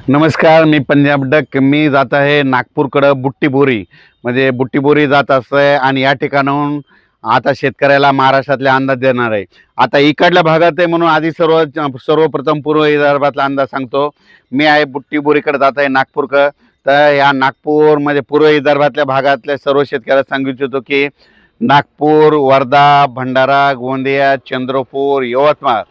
नमस्कार, मी पंजाब डक. मी जात आहे नागपूरकडं बुट्टीबोरी. म्हणजे बुट्टीबोरी जात असतंय आणि या ठिकाणाहून आता शेतकऱ्याला महाराष्ट्रातले अंदाज देणार आहे. आता इकडल्या भागात आहे म्हणून आधी सर्वप्रथम पूर्व विदर्भातला अंदाज सांगतो. मी आहे बुट्टीबोरीकडे जात आहे नागपूरकडं. तर या नागपूरमध्ये पूर्व विदर्भातल्या भागातल्या सर्व शेतकऱ्याला सांगू इच्छितो की नागपूर, वर्धा, भंडारा, गोंदिया, चंद्रपूर, यवतमाळ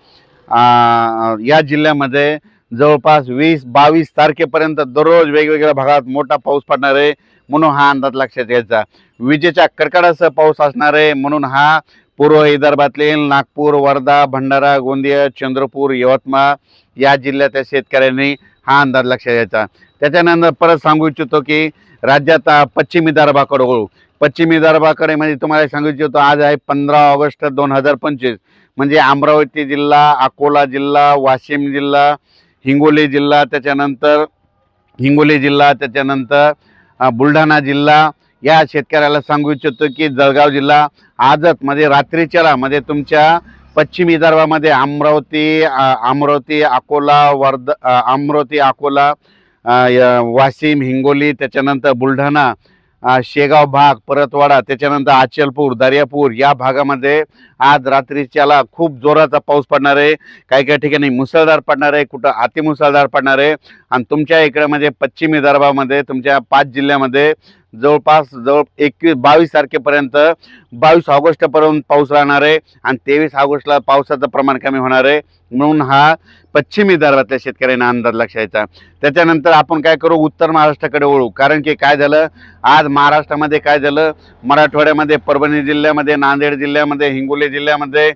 या जिल्ह्यामध्ये जवळपास 20-22 तारखेपर्यंत दररोज वेगवेगळ्या भागात मोठा पाऊस पडणार आहे म्हणून हा अंदाज लक्षात घ्यायचा. विजेच्या कडकडासह पाऊस असणार आहे म्हणून हा पूर्व विदर्भातले नागपूर, वर्धा, भंडारा, गोंदिया, चंद्रपूर, यवतमाळ या जिल्ह्यातल्या शेतकऱ्यांनी हा अंदाज लक्षात घ्यायचा. त्याच्यानंतर परत सांगू इच्छितो की राज्यात पश्चिम विदर्भाकडे वळू. पश्चिम विदर्भाकडे म्हणजे तुम्हाला सांगू इच्छितो आज आहे 15 ऑगस्ट 2025. म्हणजे अमरावती जिल्हा, अकोला जिल्हा, वाशिम जिल्हा, हिंगोली जिल्हा, त्याच्यानंतर बुलढाणा जिल्हा या शेतकऱ्याला सांगू इच्छितो की जळगाव जिल्हा आजच म्हणजे रात्रीच्याला म्हणजे तुमच्या पश्चिम विदर्भामध्ये अमरावती, अकोला, वाशिम, हिंगोली, त्याच्यानंतर बुलढाणा, शेगाव भाग, परतवाडा, त्याच्यानंतर अचलपूर, दर्यापूर या भागामध्ये आज रात्रीच्याला खूप जोराचा पाऊस पडणार आहे. काही काही ठिकाणी मुसळधार पडणार आहे, कुठं अतिमुसळधार पडणार आहे. आणि तुमच्या इकडे म्हणजे पश्चिम विदर्भामध्ये तुमच्या 5 जिल्ह्यामध्ये जवळपास 22 तारखेपर्यंत 22 ऑगस्टपर्यंत पाऊस राहणार आहे आणि 23 ऑगस्टला पावसाचं प्रमाण कमी होणार आहे. म्हणून हा पश्चिम विदर्भातल्या शेतकऱ्यांना अंदाज लक्षात यायचा. त्याच्यानंतर आपण काय करू, उत्तर महाराष्ट्राकडे वळू. कारण की काय झालं, आज महाराष्ट्रामध्ये काय झालं, मराठवाड्यामध्ये परभणी जिल्ह्यामध्ये, नांदेड जिल्ह्यामध्ये, हिंगोली जिल्ह्यामध्ये,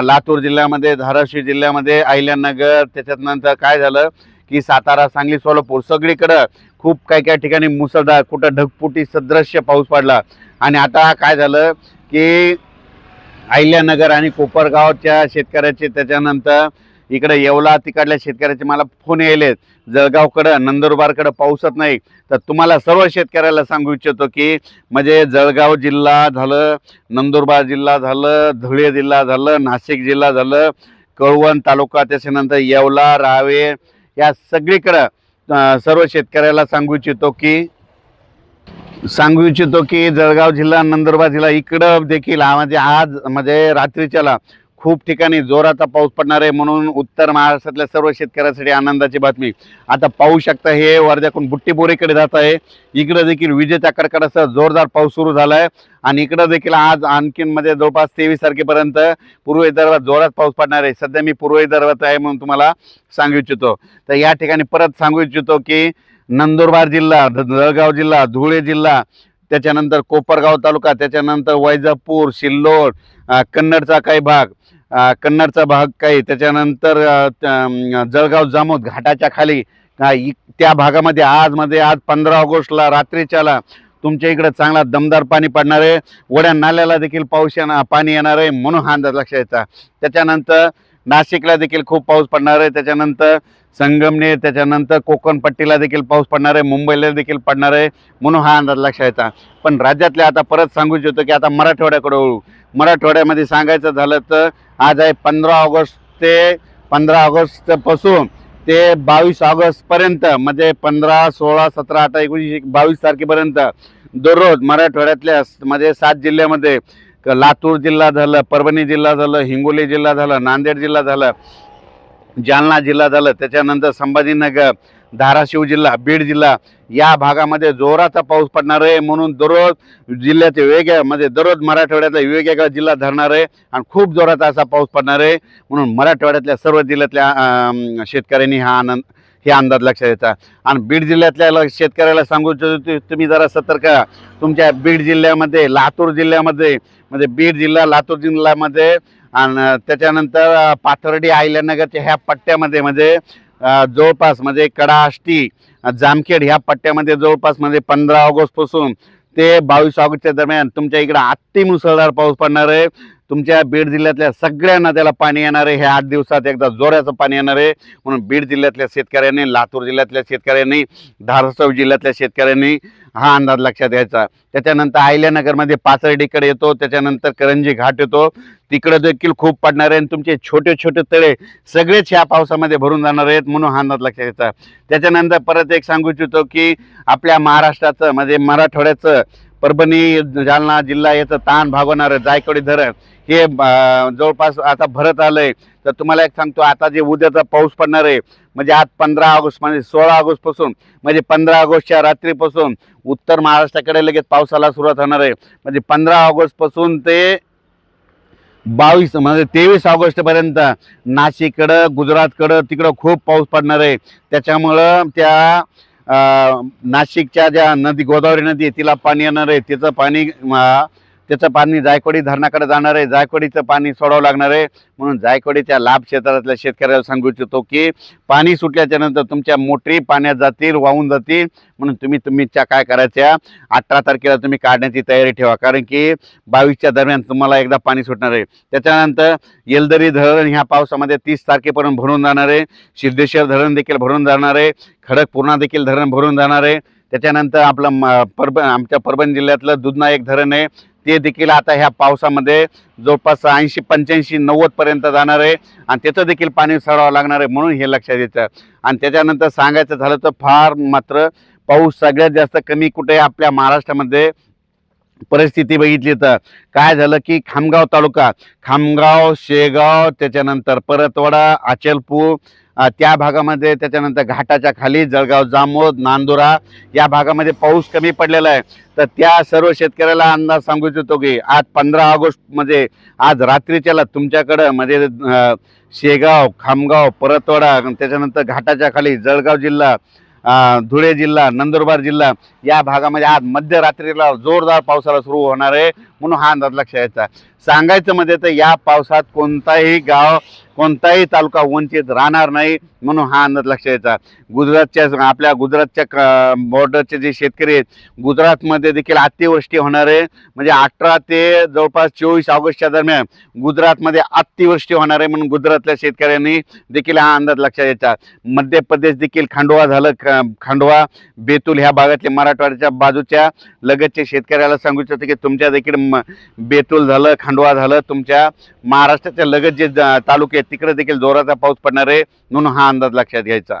लातूर जिल्ह्यामध्ये, धाराशिव जिल्ह्यामध्ये, अहिल्यानगर, त्याच्यानंतर काय झालं की सातारा, सांगली, सोलापूर सगळीकडं खूप काही ठिकाणी मुसळधार, कुठं ढगफुटी सदृश्य पाऊस पडला. आणि आता काय झालं की अहिल्यानगर आणि कोपरगावच्या शेतकऱ्याचे, त्याच्यानंतर इकडे येवला तिकडल्या शेतकऱ्याचे मला फोन यायलेत. जळगावकडं, नंदुरबारकडं पाऊसच नाही. तर तुम्हाला सर्व शेतकऱ्याला सांगू इच्छितो की म्हणजे जळगाव जिल्हा झालं, नंदुरबार जिल्हा झालं, धुळे जिल्हा झालं, नाशिक जिल्हा झालं, कळवण तालुका, त्याच्यानंतर येवला, रावे या सगळीकडं सर्व शेतकऱ्याला सांगू इच्छितो की जळगाव जिल्हा, नंदुरबार जिल्हा इकडं देखील म्हणजे आज म्हणजे रात्रीच्याला खूप ठिकाणी जोराचा पाऊस पडणार आहे. म्हणून उत्तर महाराष्ट्रातल्या सर्व शेतकऱ्यांसाठी आनंदाची बातमी. आता पाहू शकता हे वर्ध्याकडून बुट्टीबोरीकडे जात आहे. इकडं देखील विजेच्या कडकडासह जोरदार पाऊस सुरू झाला आहे आणि इकडं देखील आज आणखीन म्हणजे जवळपास 23 तारखेपर्यंत पूर्व विदर्भात जोरात पाऊस पडणार आहे. सध्या मी पूर्व विदर्भात आहे म्हणून तुम्हाला सांगू इच्छितो. तर या ठिकाणी परत सांगू इच्छितो की नंदुरबार जिल्हा, जळगाव जिल्हा, धुळे जिल्हा, त्याच्यानंतर कोपरगाव तालुका, त्याच्यानंतर वैजापूर, सिल्लोड, कन्नडचा भाग काही, त्याच्यानंतर जळगाव जामोद घाटाच्या खाली त्या भागामध्ये आज 15 ऑगस्टला रात्रीच्याला तुमच्या इकडे चांगला दमदार पाणी पडणार आहे. वड्या नाल्याला देखील पाणी येणार आहे म्हणून हा अंदाज लक्षात यायचा. त्याच्यानंतर नाशिकला देखील खूप पाऊस पडणार आहे. त्याच्यानंतर संगमनेर, त्याच्यानंतर कोकण पट्टीला देखील पाऊस पडणार आहे, मुंबईला देखील पडणार आहे म्हणून हा अंदाज लक्षात यायचा. पण राज्यातले आता परत सांगू इच्छितो की आता मराठवाड्याकडे वळू. मराठवाड्यामध्ये सांगायचं झालं तर आज आहे 15 ऑगस्टपासून ते 22 ऑगस्टपर्यंत म्हणजे 15, 16, 17, 18, 19, 22 तारखेपर्यंत दररोज मराठवाड्यातल्या म्हणजे 7 जिल्ह्यामध्ये लातूर जिल्हा झालं, परभणी जिल्हा झालं, हिंगोली जिल्हा झालं, नांदेड जिल्हा झालं, जालना जिल्हा झालं, त्याच्यानंतर संभाजीनगर, धाराशिव जिल्हा, बीड जिल्हा या भागामध्ये जोराचा पाऊस पडणार आहे. म्हणून दररोज जिल्ह्याचे वेगळ्या म्हणजे दररोज मराठवाड्यातला वेगवेगळा जिल्हा धरणार आहे आणि खूप जोराचा असा पाऊस पडणार आहे. म्हणून मराठवाड्यातल्या सर्व जिल्ह्यातल्या शेतकऱ्यांनी हे अंदाज लक्षात घ्यायचा. आणि बीड जिल्ह्यातल्या शेतकऱ्याला सांगू तुम्ही जरा सतर्क. तुमच्या बीड जिल्ह्यामध्ये, लातूर जिल्ह्यामध्ये म्हणजे बीड जिल्हा, लातूर जिल्ह्यामध्ये आणि त्याच्यानंतर पाथर्डी, अहिल्यानगरच्या ह्या पट्ट्यामध्ये म्हणजे जवळपास म्हणजे कडा, आष्टी, जामखेड ह्या पट्ट्यामध्ये जवळपास म्हणजे 15 ऑगस्टपासून ते 22 ऑगस्टच्या दरम्यान तुमच्या इकडे अतिमुसळधार पाऊस पडणार आहे. तुमच्या बीड जिल्ह्यातल्या सगळ्या नद्याला पाणी येणार आहे. हे 8 दिवसात एकदा जोराचं पाणी येणार आहे. म्हणून बीड जिल्ह्यातल्या शेतकऱ्यांनी, लातूर जिल्ह्यातल्या शेतकऱ्यांनी, धाराशिव जिल्ह्यातल्या शेतकऱ्यांनी हा अंदाज लक्षात घ्यायचा। त्याच्यानंतर अहिल्यानगरमध्ये पाथर्डीकडे येतो, त्याच्यानंतर करंजी घाट येतो, तिकडे देखील खूप पडणार आहे आणि तुमचे छोटे छोटे तळे सगळेच ह्या पावसामध्ये भरून जाणार आहेत, म्हणून हा अंदाज लक्षात घ्यायचा। त्याच्यानंतर परत एक सांगू इच्छितो की आपल्या महाराष्ट्राचं म्हणजे मराठवाड्याचं परभणी जालना जिल्हा याचं ताण भागवणारं जायकवाडी धरण हे जवळपास आता भरत आलंय। तर तुम्हाला एक सांगतो, आता जे उद्याचा पाऊस पडणार आहे म्हणजे आज 15 ऑगस्ट म्हणजे 16 ऑगस्ट पासून म्हणजे 15 ऑगस्टच्या रात्रीपासून उत्तर महाराष्ट्राकडे लगेच पावसाला सुरुवात होणार आहे। म्हणजे 15 ऑगस्ट पासून ते 22 म्हणजे 23 ऑगस्ट पर्यंत नाशिककडं गुजरातकडं तिकडं खूप पाऊस पडणार आहे। त्याच्यामुळं त्या नाशिकच्या ज्या नदी गोदावरी नदी आहे तिला पाणी येणार आहे, त्याचं पाणी जायकवाडी धरणाकडे जाणार आहे, जायकवाडीचं पाणी सोडावं लागणार आहे। म्हणून जायकवाडीच्या लाभ क्षेत्रातल्या शेतकऱ्याला सांगू इच्छितो की पाणी सुटल्याच्या नंतर तुमच्या मोटरी पाण्यात जातील, वाहून जातील, म्हणून तुमच्या काय करायच्या 18 तारखेला तुम्ही काढण्याची तयारी ठेवा, कारण की 22च्या दरम्यान तुम्हाला एकदा पाणी सुटणार आहे। त्याच्यानंतर येलदरी धरण ह्या पावसामध्ये 30 तारखेपर्यंत भरून जाणार आहे, सिद्धेश्वर धरण देखील भरून जाणार आहे, खडकपूर्णा देखील धरण भरून जाणार आहे। त्याच्यानंतर आपलं आमच्या परभणी जिल्ह्यातलं दुधना एक धरण आहे, ते देखील आता ह्या पावसामध्ये जवळपास 80 85 90 पर्यंत जाणार आहे आणि त्याचं देखील पाणी सोडावं लागणार आहे, म्हणून हे लक्षात येतं। आणि त्याच्यानंतर सांगायचं झालं तर फार मात्र पाऊस सगळ्यात जास्त कमी कुठे आपल्या महाराष्ट्रामध्ये परिस्थिती बघितली तर काय झालं की खामगाव तालुका, खामगाव, शेगाव, त्याच्यानंतर परतवाडा, अचलपूर त्या भागामध्ये, त्याच्यानंतर घाटाच्या खाली जळगाव, जामोद, नांदुरा या भागामध्ये पाऊस कमी पडलेला आहे। तर त्या सर्व शेतकऱ्याला अंदाज सांगू इच्छितो की आज 15 ऑगस्ट म्हणजे आज रात्रीच्याला तुमच्याकडं म्हणजे शेगाव, खामगाव, परतवाडा, त्याच्यानंतर घाटाच्या खाली जळगाव जिल्हा, धुळे जिल्हा, नंदुरबार जिल्हा या भागामध्ये आज मध्यरात्रीला जोरदार पावसाला सुरू होणार आहे, म्हणून हा अंदाज लक्षात घ्यायचा। सांगायचं म्हणजे तर या पावसात कोणताही गाव, कोणताही तालुका वंचित राहणार नाही, म्हणून हा अंदाज लक्षात घ्यायचा। आपल्या गुजरातच्या बॉर्डरचे जे शेतकरी आहेत, गुजरातमध्ये देखील अतिवृष्टी होणार आहे, म्हणजे 18 ते जवळपास 24 ऑगस्टच्या दरम्यान गुजरातमध्ये अतिवृष्टी होणार आहे, म्हणून गुजरातल्या शेतकऱ्यांनी देखील हा अंदाज लक्षात घ्यायचा। मध्य प्रदेश देखील खांडवा झालं, खांडवा, बेतूल ह्या भागातले मराठवाड्याच्या बाजूच्या लगतच्या शेतकऱ्याला सांगू इच्छितो की तुमच्या देखील बेतूल झालं, खांडवा झालं, तुमच्या महाराष्ट्राच्या लगत जे तालुके आहेत तिकडे देखील जोराचा पाऊस पडणार आहे, म्हणून हा अंदाज लक्षात घ्यायचा।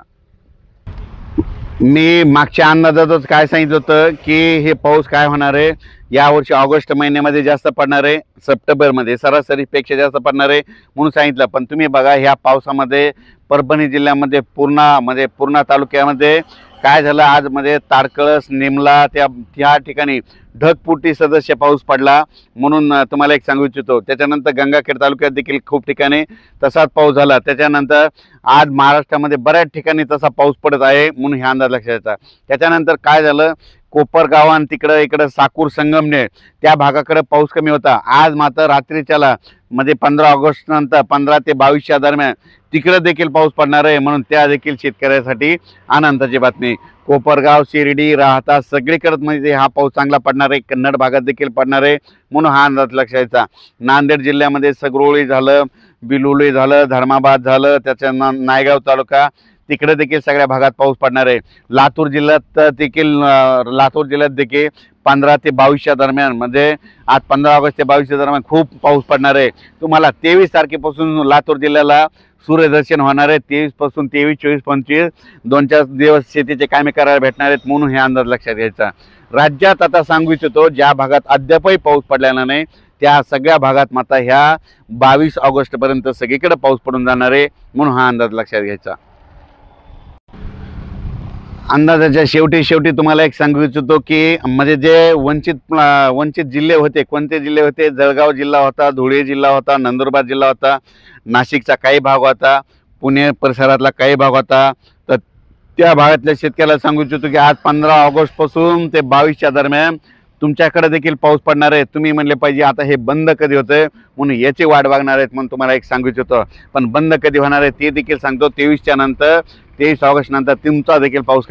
मी मागच्या अंदाजातच काय सांगितलं होतं की हे पाऊस काय होणार आहे, यावर्षी ऑगस्ट महिन्यामध्ये जास्त पडणार आहे, सप्टेंबरमध्ये सरासरीपेक्षा जास्त पडणार आहे म्हणून सांगितलं। पण तुम्ही बघा ह्या पावसामध्ये परभणी जिल्ह्यामध्ये पूर्णा तालुक्यामध्ये काय झालं, आज म्हणजे तारकळस, निमला त्या ठिकाणी ढगफुटी सदस्य पाऊस पडला, म्हणून तुम्हाला एक सांगू इच्छितो। त्याच्यानंतर गंगाखेड तालुक्यात देखील खूप ठिकाणी तसाच पाऊस झाला। त्याच्यानंतर आज महाराष्ट्रामध्ये बऱ्याच ठिकाणी तसा पाऊस पडत आहे, म्हणून हे अंदाज लक्षात येतात। त्याच्यानंतर काय झालं, कोपरगाव आणि इकडं साकूर, संगमनेर त्या भागाकडे पाऊस कमी होता। आज मात्र रात्रीच्याला म्हणजे 15 ऑगस्ट नंतर 15 ते 22च्या दरम्यान तिकडे देखील पाऊस पडणार आहे, म्हणून त्या देखील शेतकऱ्यासाठी आनंदाची बातमी। कोपरगाव, शिर्डी, राहता सगळीकडे म्हणजे हा पाऊस चांगला पडणार आहे, कन्नड भागात देखील पडणार आहे, म्हणून हा अंदाज लक्षात घ्यायचा। नांदेड जिल्ह्यामध्ये सगरोळी झालं, बिलोली झालं, धर्माबाद झालं, त्याच्या नायगाव तालुका तिकडे देखील सगळ्या भागात पाऊस पडणार आहे। लातूर जिल्ह्यात देखील 15 ते 22च्या दरम्यान म्हणजे आज 15 ऑगस्ट ते 22च्या दरम्यान खूप पाऊस पडणार आहे। तुम्हाला 23 तारखेपासून लातूर जिल्ह्याला सूर्यदर्शन होणार आहे। 23 पासून 23, 24, 25 2-4 दिवस शेतीचे कामे करायला भेटणार आहेत, म्हणून हे अंदाज लक्षात घ्यायचा। राज्यात आता सांगू इच्छितो ज्या भागात अद्यापही पाऊस पडलेला नाही त्या सगळ्या भागात मात्र ह्या 22 ऑगस्ट पर्यंत सगळीकडे पाऊस पडून जाणार आहे, म्हणून हा अंदाज लक्षात घ्यायचा। अंदाजाच्या शेवटी तुम्हाला एक सांगू इच्छितो की म्हणजे जे वंचित जिल्हे होते, कोणते जिल्हे होते, जळगाव जिल्हा होता, धुळे जिल्हा होता, नंदुरबार जिल्हा होता, नाशिकचा काही भाग होता, पुणे परिसरातला काही भाग होता। तर त्या भागातल्या शेतकऱ्याला सांगू इच्छितो की आज 15 ऑगस्ट पासून ते 22च्या दरम्यान तुमच्याकडे देखील पाऊस पडणार आहे। तुम्ही म्हणले पाहिजे आता हे बंद कधी होतंय, म्हणून याची वाट बघणार आहेत, म्हणून तुम्हाला एक सांगू इच्छितो। पण बंद कधी होणार आहे ते देखील सांगतो, 23च्या नंतर 23 ऑगस्ट नंतर तुमचा देखील पाऊस